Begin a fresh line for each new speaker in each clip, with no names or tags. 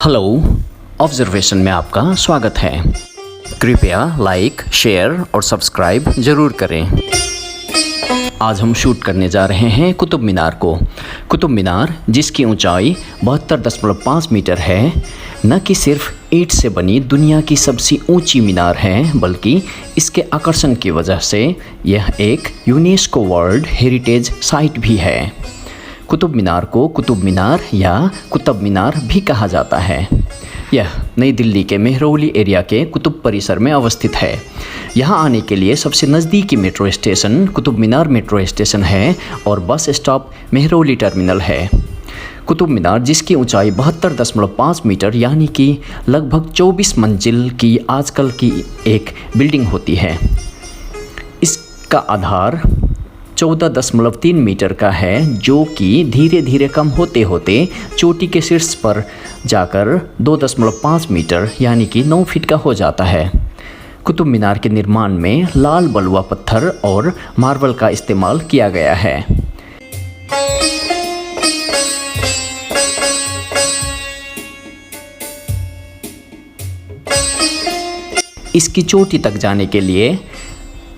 Hello, observation में आपका स्वागत है। कृपया लाइक, शेयर और सब्सक्राइब ज़रूर करें। आज हम शूट करने जा रहे हैं कुतुब मीनार को। कुतुब मीनार जिसकी ऊंचाई 72.5 मीटर है, न कि सिर्फ ईंट से बनी दुनिया की सबसे ऊंची मीनार है, बल्कि इसके आकर्षण की वजह से यह एक यूनेस्को वर्ल्ड हेरिटेज साइट भी है। कुतुब मीनार को कुतुब मीनार या कुतुब मीनार भी कहा जाता है। यह नई दिल्ली के मेहरौली एरिया के कुतुब परिसर में अवस्थित है। यहाँ आने के लिए सबसे नज़दीकी metro station Qutub Minar metro station है और बस स्टॉप मेहरौली टर्मिनल है। कुतुब मीनार जिसकी ऊंचाई 72.5 मीटर यानी कि लगभग 24 मंजिल की आजकल की एक बिल्डिंग होती है। इसका आधार 14.3 मीटर का है, जो कि धीरे धीरे कम होते होते चोटी के शीर्ष पर जाकर 2.5 मीटर यानी कि 9 फीट का हो जाता है। कुतुब मीनार के निर्माण में लाल बलुआ पत्थर और मार्बल का इस्तेमाल किया गया है। इसकी चोटी तक जाने के लिए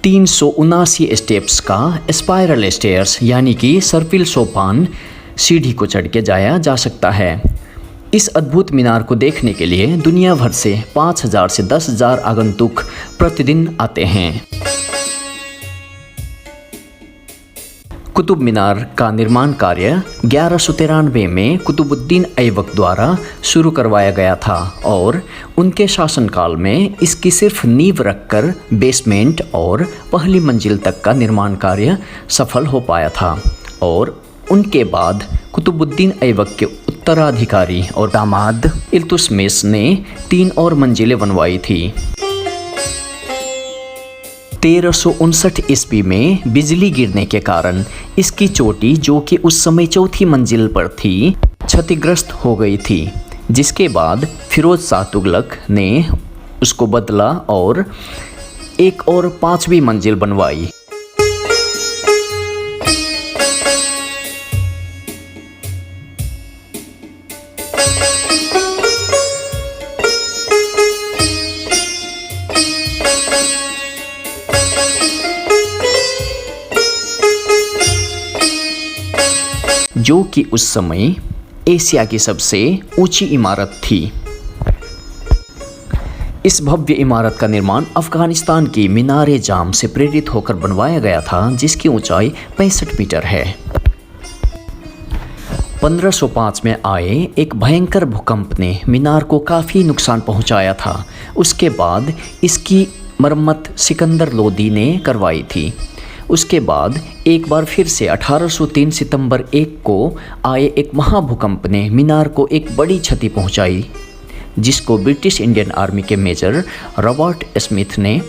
379 स्टेप्स का स्पाइरल स्टेयर्स यानी कि सर्पिल सोपान सीढ़ी को चढ़ के जाया जा सकता है। इस अद्भुत मीनार को देखने के लिए दुनिया भर से 5,000 से 10,000 आगंतुक प्रतिदिन आते हैं। कुतुब मीनार का निर्माण कार्य 1193 में कुतुबुद्दीन ऐबक द्वारा शुरू करवाया गया था और उनके शासनकाल में इसकी सिर्फ नींव रखकर बेसमेंट और पहली मंजिल तक का निर्माण कार्य सफल हो पाया था और उनके बाद कुतुबुद्दीन ऐबक के उत्तराधिकारी और दामाद इल्तुतमिश ने 3 और मंजिलें बनवाई थी। 1359 ईस्वी में बिजली गिरने के कारण इसकी चोटी, जो कि उस समय चौथी मंजिल पर थी, क्षतिग्रस्त हो गई थी, जिसके बाद फिरोज शाह तुगलक ने उसको बदला और एक और 5वीं मंजिल बनवाई। जो कि उस समय एशिया की सबसे ऊंची इमारत थी। इस भव्य इमारत का निर्माण अफगानिस्तान की मीनार-ए जाम से प्रेरित होकर बनवाया गया था, जिसकी ऊंचाई 65 मीटर है। 1505 में आए एक भयंकर भूकंप ने मीनार को काफ़ी नुकसान पहुंचाया था। उसके बाद इसकी मरम्मत सिकंदर लोदी ने करवाई थी। उसके बाद एक बार फिर से 1803 सितंबर 1 को आए एक महाभूकंप ने मीनार को एक बड़ी क्षति पहुंचाई, जिसको ब्रिटिश इंडियन आर्मी के मेजर रॉबर्ट स्मिथ ने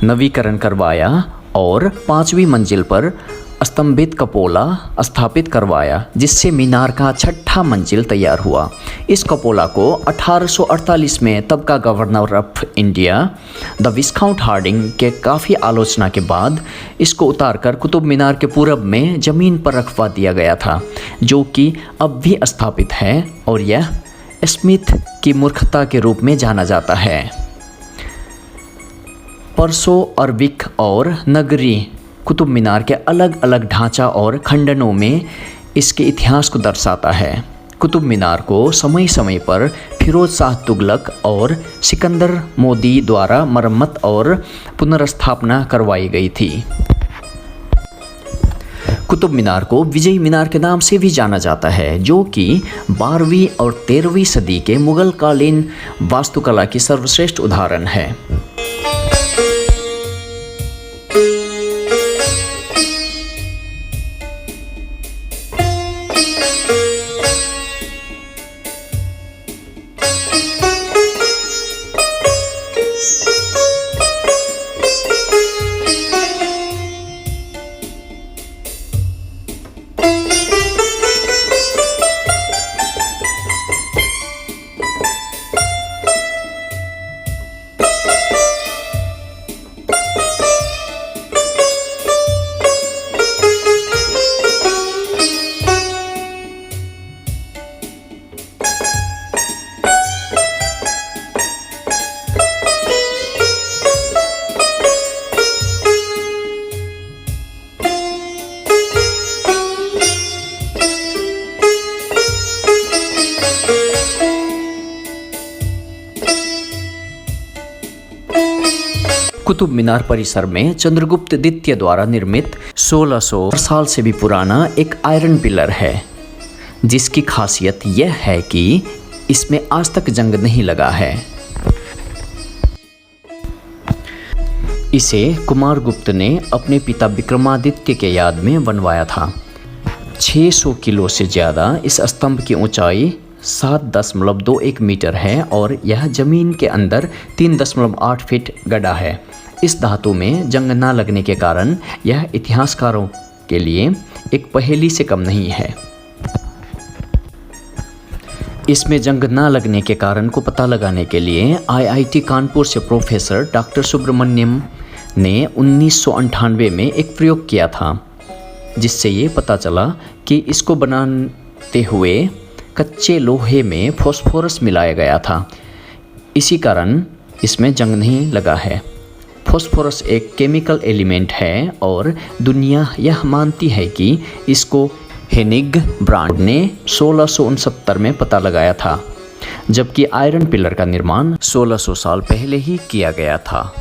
नवीकरण करवाया और 5वीं मंजिल पर स्तंभित कपोला स्थापित करवाया, जिससे मीनार का 6ठा मंजिल तैयार हुआ। इस कपोला को 1848 में तब का governor of India the viscount Hardinge के काफ़ी आलोचना के बाद इसको उतारकर कुतुब मीनार के पूरब में ज़मीन पर रखवा दिया गया था, जो कि अब भी स्थापित है और यह स्मिथ की मूर्खता के रूप में जाना जाता है। परसो अरबिक और नगरी कुतुब मीनार के अलग अलग ढांचा और खंडनों में इसके इतिहास को दर्शाता है। कुतुब मीनार को समय समय पर फिरोज शाह तुगलक और सिकंदर लोदी द्वारा मरम्मत और पुनर्स्थापना करवाई गई थी। कुतुब मीनार को विजय मीनार के नाम से भी जाना जाता है, जो कि 12वीं और 13वीं सदी के मुगल कालीन वास्तुकला की सर्वश्रेष्ठ उदाहरण है। कुतुब मीनार परिसर में चंद्रगुप्त द्वितीय द्वारा निर्मित 1600 साल से भी पुराना एक आयरन पिलर है, जिसकी खासियत यह है कि इसमें आज तक जंग नहीं लगा है। इसे कुमारगुप्त ने अपने पिता विक्रमादित्य के याद में बनवाया था। 600 किलो से ज़्यादा इस स्तंभ की ऊंचाई 7.21 मीटर है और यह जमीन के अंदर 3.8 फीट गड़ा है। इस धातु में जंग न लगने के कारण यह इतिहासकारों के लिए एक पहेली से कम नहीं है। इसमेमें जंग न लगने के कारण को पता लगाने के लिए IIT कानपुर से प्रोफेसर डॉक्टर सुब्रमण्यम ने 1998 में एक प्रयोग किया था, जिससे ये पता चला कि इसको बनाते हुए कच्चे लोहे में फॉस्फोरस मिलाया गया था। इसी कारण इसमें जंग नहीं लगा है। फॉस्फोरस एक केमिकल एलिमेंट है और दुनिया यह मानती है कि इसको हेनिग ब्रांड ने 1669 में पता लगाया था, जबकि आयरन पिलर का निर्माण 1600 साल पहले ही किया गया था।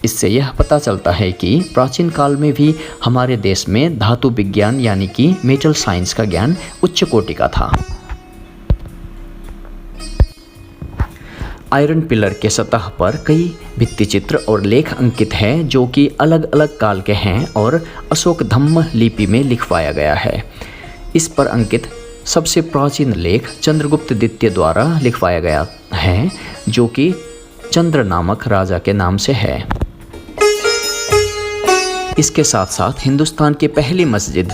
इससे यह पता चलता है कि प्राचीन काल में भी हमारे देश में धातु विज्ञान यानी कि मेटल साइंस का ज्ञान उच्च कोटि का था। आयरन पिलर के सतह पर कई भित्तिचित्र और लेख अंकित हैं, जो कि अलग अलग काल के हैं और अशोक धम्म लिपि में लिखवाया गया है। इस पर अंकित सबसे प्राचीन लेख चंद्रगुप्त द्वितीय द्वारा लिखवाया गया है, जो कि चंद्र नामक राजा के नाम से है। इसके साथ साथ हिंदुस्तान की पहली मस्जिद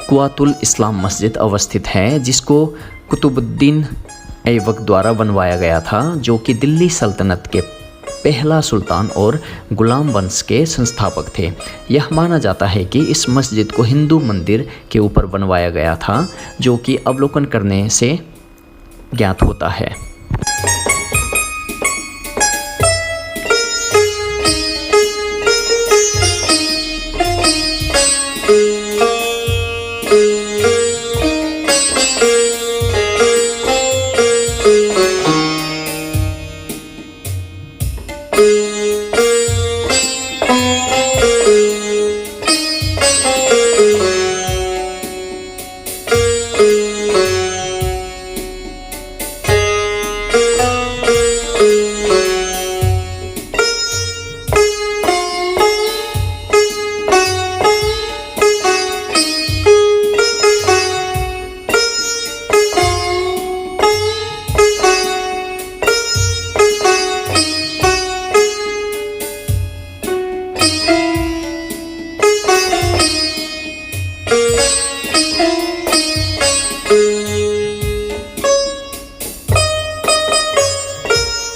कुआतुल इस्लाम मस्जिद अवस्थित है, जिसको कुतुबुद्दीन ऐबक द्वारा बनवाया गया था, जो कि दिल्ली सल्तनत के पहला सुल्तान और गुलाम वंश के संस्थापक थे। यह माना जाता है कि इस मस्जिद को हिंदू मंदिर के ऊपर बनवाया गया था, जो कि अवलोकन करने से ज्ञात होता है।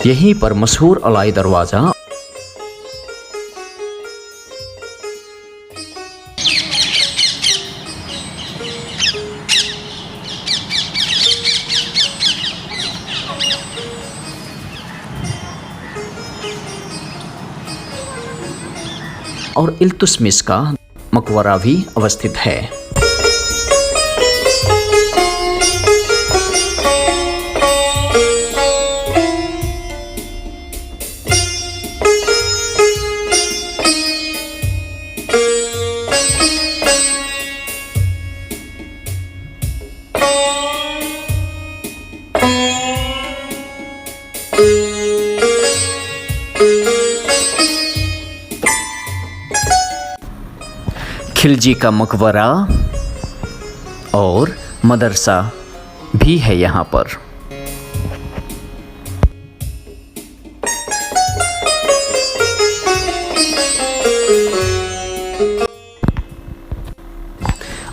यहीं पर मशहूर अलाई दरवाज़ा और इल्तुतमिश का मकबरा भी अवस्थित है। खिलजी का मकबरा और मदरसा भी है यहाँ पर।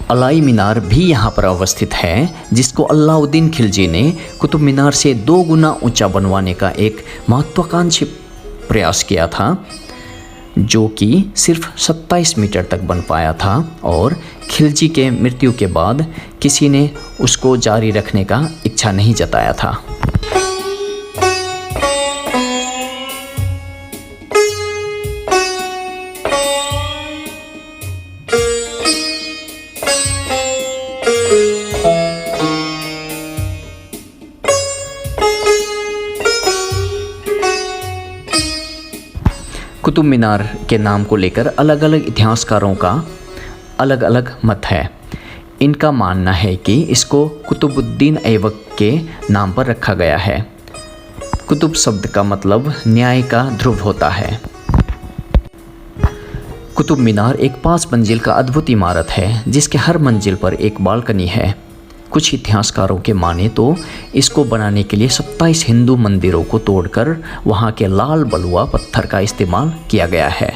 अलाई मीनार भी यहाँ पर अवस्थित है, जिसको अलाउद्दीन खिलजी ने कुतुब मीनार से 2 गुना ऊंचा बनवाने का एक महत्वाकांक्षी प्रयास किया था, जो कि सिर्फ 27 मीटर तक बन पाया था और खिलजी के मृत्यु के बाद किसी ने उसको जारी रखने का इच्छा नहीं जताया था। कुतुब मीनार के नाम को लेकर अलग अलग इतिहासकारों का अलग अलग मत है। इनका मानना है कि इसको कुतुबुद्दीन ऐबक के नाम पर रखा गया है। कुतुब शब्द का मतलब न्याय का ध्रुव होता है। कुतुब मीनार एक 5 मंजिल का अद्भुत इमारत है जिसके हर मंजिल पर एक बालकनी है। कुछ इतिहासकारों के माने तो इसको बनाने के लिए 27 हिंदू मंदिरों को तोड़कर वहाँ के लाल बलुआ पत्थर का इस्तेमाल किया गया है।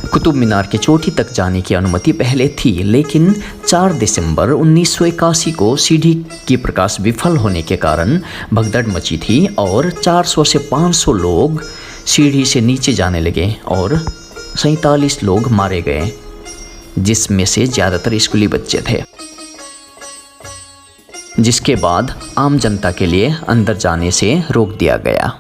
कुतुब मीनार की चोटी तक जाने की अनुमति पहले थी, लेकिन 4 दिसंबर 1981 को सीढ़ी की प्रकाश विफल होने के कारण भगदड़ मची थी और 400 से 500 लोग सीढ़ी से नीचे जाने लगे और 47 लोग मारे गए, जिसमें से ज़्यादातर स्कूली बच्चे थे। जिसके बाद आम जनता के लिए अंदर जाने से रोक दिया गया।